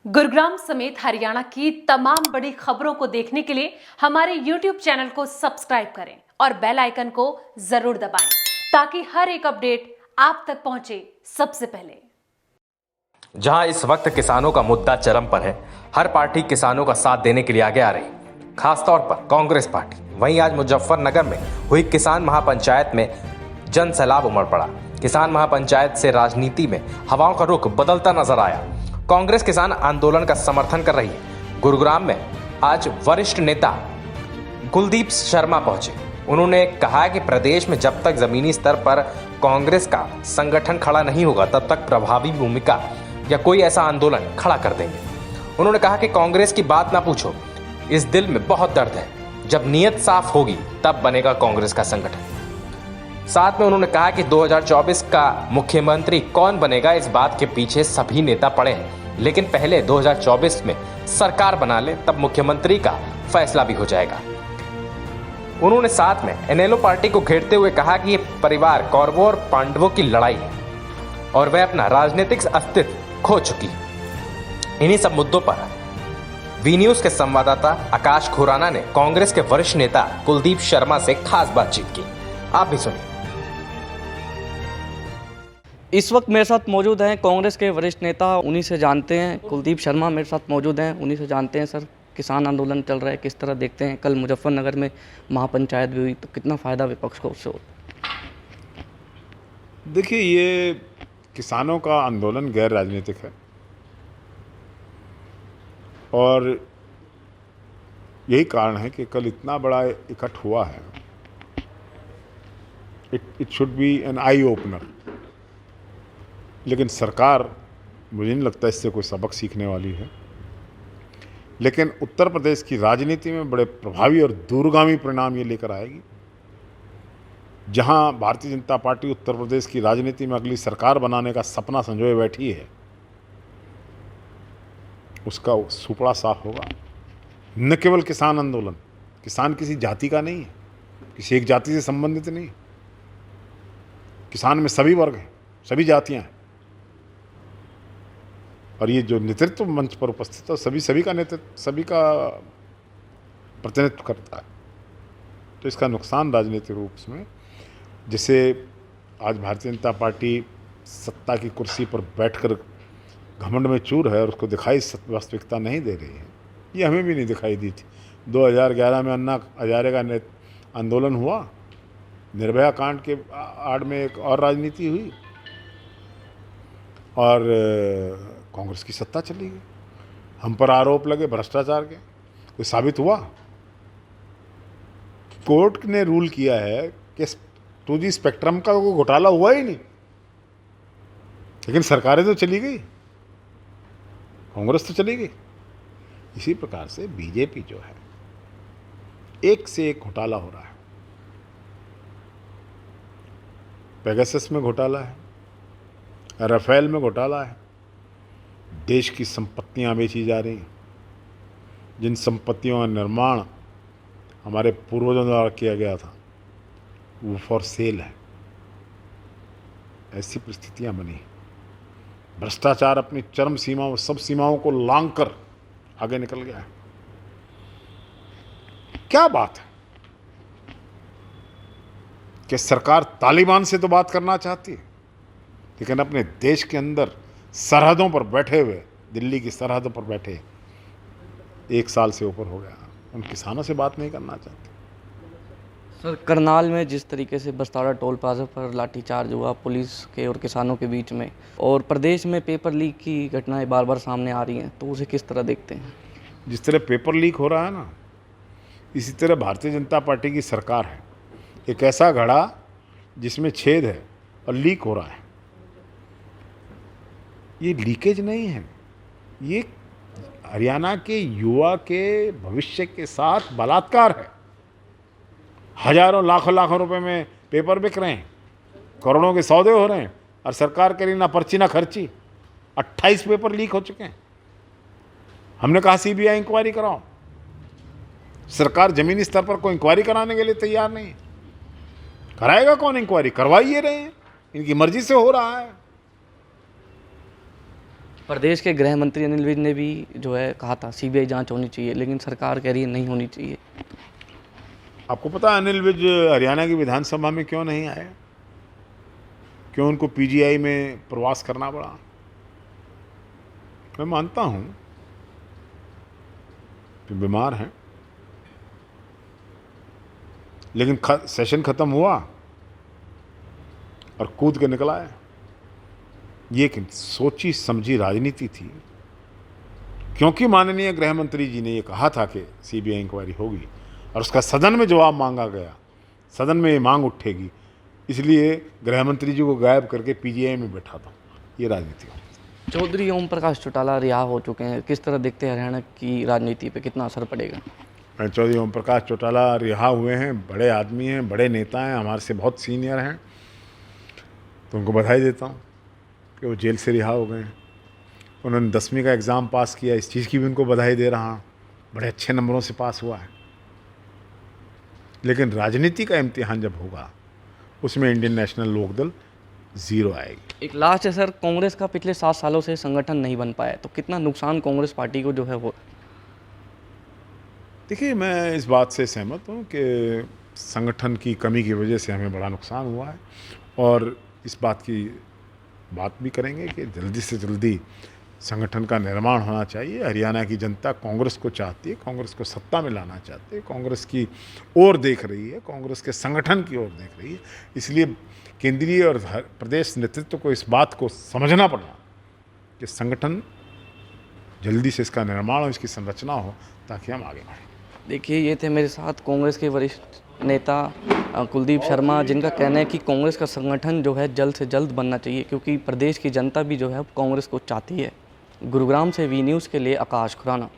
गुरुग्राम समेत हरियाणा की तमाम बड़ी खबरों को देखने के लिए हमारे YouTube चैनल को सब्सक्राइब करें और बेल आइकन को जरूर दबाएं ताकि हर एक अपडेट आप तक पहुंचे सबसे पहले। जहां इस वक्त किसानों का मुद्दा चरम पर है, हर पार्टी किसानों का साथ देने के लिए आगे आ रही, खासतौर पर कांग्रेस पार्टी। वहीं आज मुजफ्फरनगर में हुई किसान महापंचायत में जन सैलाब उमड़ पड़ा। किसान महापंचायत से राजनीति में हवाओं का रुख बदलता नजर आया। कांग्रेस किसान आंदोलन का समर्थन कर रही है। गुरुग्राम में आज वरिष्ठ नेता कुलदीप शर्मा पहुंचे। उन्होंने कहा कि प्रदेश में जब तक जमीनी स्तर पर कांग्रेस का संगठन खड़ा नहीं होगा, तब तक प्रभावी भूमिका या कोई ऐसा आंदोलन खड़ा कर देंगे। उन्होंने कहा कि कांग्रेस की बात ना पूछो, इस दिल में बहुत दर्द है। जब नीयत साफ होगी तब बनेगा कांग्रेस का संगठन। साथ में उन्होंने कहा कि 2024 का मुख्यमंत्री कौन बनेगा, इस बात के पीछे सभी नेता पड़े हैं, लेकिन पहले 2024 में सरकार बना ले, तब मुख्यमंत्री का फैसला भी हो जाएगा। उन्होंने साथ में एनएलओ पार्टी को घेरते हुए कहा कि ये परिवार कौरवों और पांडवों की लड़ाई है और वह अपना राजनीतिक अस्तित्व खो चुकी है। इन्हीं सब मुद्दों पर वी न्यूज के संवाददाता आकाश खुराना ने कांग्रेस के वरिष्ठ नेता कुलदीप शर्मा से खास बातचीत की। आप भी सुनिए। इस वक्त मेरे साथ मौजूद हैं कांग्रेस के वरिष्ठ नेता, उन्हीं से जानते हैं। कुलदीप शर्मा मेरे साथ मौजूद हैं, उन्हीं से जानते हैं। सर, किसान आंदोलन चल रहा है, किस तरह देखते हैं? कल मुजफ्फरनगर में महापंचायत भी हुई, तो कितना फ़ायदा विपक्ष को उससे होता? देखिए, ये किसानों का आंदोलन गैर राजनीतिक है और यही कारण है कि कल इतना बड़ा इकट्ठ हुआ है। It should be an eye opener. लेकिन सरकार, मुझे नहीं लगता इससे कोई सबक सीखने वाली है। लेकिन उत्तर प्रदेश की राजनीति में बड़े प्रभावी और दूरगामी परिणाम ये लेकर आएगी। जहां भारतीय जनता पार्टी उत्तर प्रदेश की राजनीति में अगली सरकार बनाने का सपना संजोए बैठी है, उसका सुपड़ा साफ होगा। न केवल किसान आंदोलन, किसान किसी जाति का नहीं है, किसी एक जाति से संबंधित नहीं। किसान में सभी वर्ग हैं, सभी जातियां हैं, और ये जो नेतृत्व मंच पर उपस्थित है सभी का नेतृत्व, सभी का प्रतिनिधित्व करता है। तो इसका नुकसान राजनीतिक रूप में, जैसे आज भारतीय जनता पार्टी सत्ता की कुर्सी पर बैठकर घमंड में चूर है और उसको दिखाई वास्तविकता नहीं दे रही है। ये हमें भी नहीं दिखाई दी थी। 2011 में अन्ना हजारे का आंदोलन हुआ, निर्भया कांड के आड़ में एक और राजनीति हुई और कांग्रेस की सत्ता चली गई। हम पर आरोप लगे भ्रष्टाचार के, कोई साबित हुआ? कोर्ट ने रूल किया है कि 2G स्पेक्ट्रम का कोई घोटाला हुआ ही नहीं, लेकिन सरकारें तो चली गई, कांग्रेस तो चली गई। इसी प्रकार से बीजेपी जो है, एक से एक घोटाला हो रहा है। पेगासस में घोटाला है, राफेल में घोटाला है, देश की संपत्तियां बेची जा रही हैं। जिन संपत्तियों का निर्माण हमारे पूर्वजों द्वारा किया गया था, वो फॉर सेल है। ऐसी परिस्थितियां बनी। भ्रष्टाचार अपनी चरम सीमाओं, सब सीमाओं को लांघकर आगे निकल गया है। क्या बात है कि सरकार तालिबान से तो बात करना चाहती है, लेकिन अपने देश के अंदर सरहदों पर बैठे हुए, दिल्ली की सरहदों पर बैठे 1 साल से ऊपर हो गया, उन किसानों से बात नहीं करना चाहती। सर, करनाल में जिस तरीके से बस्तारा टोल प्लाजा पर लाठीचार्ज हुआ पुलिस के और किसानों के बीच में, और प्रदेश में पेपर लीक की घटनाएं बार बार सामने आ रही हैं, तो उसे किस तरह देखते हैं? जिस तरह पेपर लीक हो रहा है ना, इसी तरह भारतीय जनता पार्टी की सरकार है एक ऐसा घड़ा जिसमें छेद है और लीक हो रहा है। ये लीकेज नहीं है, ये हरियाणा के युवा के भविष्य के साथ बलात्कार है। हजारों लाखों रुपए में पेपर बिक रहे हैं, करोड़ों के सौदे हो रहे हैं, और सरकार करी ना पर्ची ना खर्ची। 28 पेपर लीक हो चुके हैं। हमने कहा सीबीआई इंक्वायरी कराओ, सरकार जमीनी स्तर पर कोई इंक्वायरी कराने के लिए तैयार नहीं है। कराएगा कौन इंक्वायरी? करवाइए रहे हैं, इनकी मर्जी से हो रहा है। प्रदेश के गृह मंत्री अनिल विज ने भी जो है कहा था सीबीआई जांच होनी चाहिए, लेकिन सरकार कह रही है नहीं होनी चाहिए। आपको पता है अनिल विज हरियाणा की विधानसभा में क्यों नहीं आए? क्यों उनको पीजीआई में प्रवास करना पड़ा? मैं मानता हूं कि बीमार हैं, लेकिन सेशन खत्म हुआ और कूद के निकला है। ये एक सोची समझी राजनीति थी, क्योंकि माननीय गृह मंत्री जी ने ये कहा था कि सीबीआई इंक्वायरी होगी और उसका सदन में जवाब मांगा गया, सदन में ये मांग उठेगी, इसलिए गृह मंत्री जी को गायब करके पीजीआई में बैठा था। ये राजनीति है। चौधरी ओम प्रकाश चौटाला रिहा हो चुके हैं, किस तरह देखते हैं हरियाणा की राजनीति पे कितना असर पड़ेगा? चौधरी ओम प्रकाश चौटाला रिहा हुए हैं, बड़े आदमी हैं, बड़े नेता हैं, हमारे से बहुत सीनियर हैं, तो उनको बधाई देता हूँ कि वो जेल से रिहा हो गए हैं। उन्होंने 10वीं का एग्ज़ाम पास किया, इस चीज़ की भी उनको बधाई दे रहा हूँ, बड़े अच्छे नंबरों से पास हुआ है। लेकिन राजनीति का इम्तिहान जब होगा उसमें इंडियन नेशनल लोकदल 0 आएगी। एक लास्ट है सर, कांग्रेस का पिछले 7 सालों से संगठन नहीं बन पाया, तो कितना नुकसान कांग्रेस पार्टी को जो है वो? देखिए, मैं इस बात से सहमत हूँ कि संगठन की कमी की वजह से हमें बड़ा नुकसान हुआ है, और इस बात की बात भी करेंगे कि जल्दी से जल्दी संगठन का निर्माण होना चाहिए। हरियाणा की जनता कांग्रेस को चाहती है, कांग्रेस को सत्ता में लाना चाहती है, कांग्रेस की ओर देख रही है, कांग्रेस के संगठन की ओर देख रही है। इसलिए केंद्रीय और प्रदेश नेतृत्व को इस बात को समझना पड़ा कि संगठन जल्दी से इसका निर्माण हो, इसकी संरचना हो, ताकि हम आगे बढ़ें। देखिए, ये थे मेरे साथ कांग्रेस के वरिष्ठ नेता कुलदीप शर्मा, जिनका कहना है कि कांग्रेस का संगठन जो है जल्द से जल्द बनना चाहिए, क्योंकि प्रदेश की जनता भी जो है कांग्रेस को चाहती है। गुरुग्राम से वी न्यूज़ के लिए आकाश खुराना।